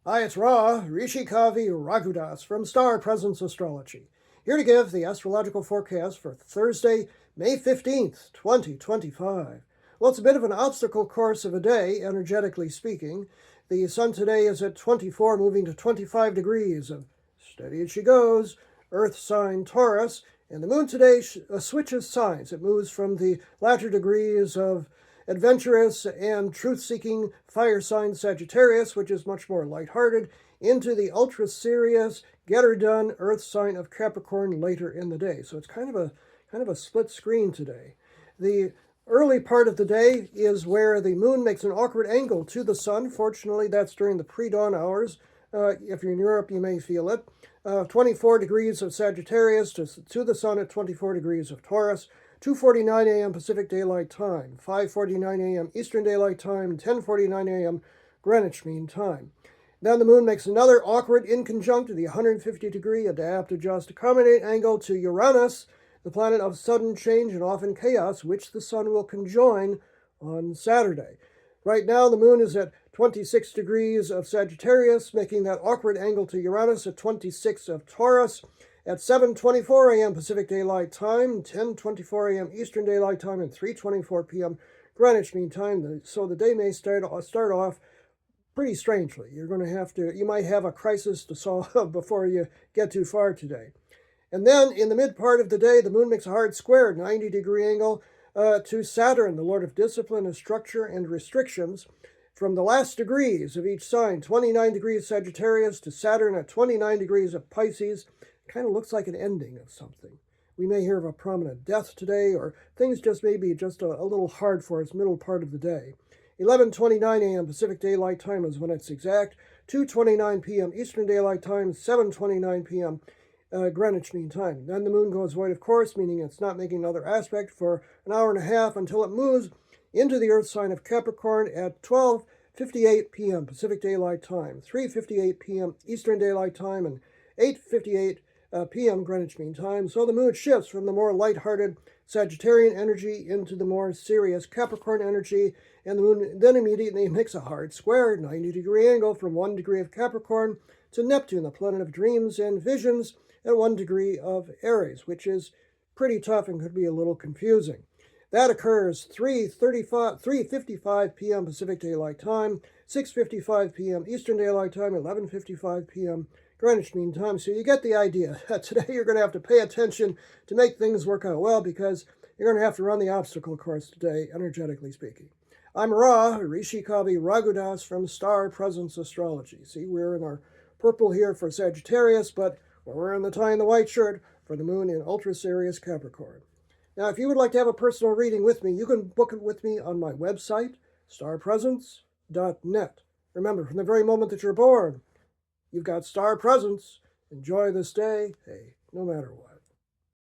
Hi, it's Ra, Rishikavi Ragudas from Star Presence Astrology, here to give the astrological forecast for Thursday, May 15th, 2025. Well, it's a bit of an obstacle course of a day, energetically speaking. The sun today is at 24, moving to 25 degrees of steady as she goes, Earth sign Taurus, and the moon today switches signs. It moves from the latter degrees of adventurous and truth-seeking fire sign Sagittarius, which is much more lighthearted, into the ultra-serious, get-her-done earth sign of Capricorn later in the day. So it's kind of a split screen today. The early part of the day is where the moon makes an awkward angle to the sun. Fortunately, that's during the pre-dawn hours. If you're in Europe, you may feel it. 24 degrees of Sagittarius to the sun at 24 degrees of Taurus. 2:49 a.m. Pacific Daylight Time, 5:49 a.m. Eastern Daylight Time, 10:49 a.m. Greenwich Mean Time. Then the moon makes another awkward inconjunct to the 150-degree adapt, adjust, accommodate angle to Uranus, the planet of sudden change and often chaos, which the sun will conjoin on Saturday. Right now, the moon is at 26 degrees of Sagittarius, making that awkward angle to Uranus at 26 of Taurus. At 7:24 a.m. Pacific Daylight Time, 10:24 a.m. Eastern Daylight Time, and 3:24 p.m. Greenwich Mean Time. So the day may start off pretty strangely. You might have a crisis to solve before you get too far today. And then in the mid part of the day, the moon makes a hard square, 90-degree angle to Saturn, the lord of discipline and structure and restrictions. From the last degrees of each sign, 29 degrees Sagittarius to Saturn at 29 degrees of Pisces. Kind of looks like an ending of something. We may hear of a prominent death today, or things just may be just a little hard for us middle part of the day. 11:29 a.m. Pacific Daylight Time is when it's exact. 2:29 p.m. Eastern Daylight Time, 7:29 p.m. Greenwich Mean Time. Then the moon goes void, of course, meaning it's not making another aspect for an hour and a half until it moves into the Earth sign of Capricorn at 12:58 p.m. Pacific Daylight Time, 3:58 p.m. Eastern Daylight Time, and 8:58 p.m. Greenwich Mean Time. So the moon shifts from the more lighthearted Sagittarian energy into the more serious Capricorn energy, and the moon then immediately makes a hard square, 90-degree angle from 1 degree of Capricorn to Neptune, the planet of dreams and visions, at 1 degree of Aries, which is pretty tough and could be a little confusing. That occurs 3:55 p.m. Pacific Daylight Time, 6:55 p.m. Eastern Daylight Time, 11:55 p.m. Greenwich Mean Time. So you get the idea. Today you're going to have to pay attention to make things work out well, because you're going to have to run the obstacle course today, energetically speaking. I'm Ra, Rishikavi Ragudas from Star Presence Astrology. See, we're in our purple here for Sagittarius, but we're wearing the tie and the white shirt for the moon in ultra-serious Capricorn. Now, if you would like to have a personal reading with me, you can book it with me on my website, starpresence.net. Remember, from the very moment that you're born, you've got star presence. Enjoy this day, hey, no matter what.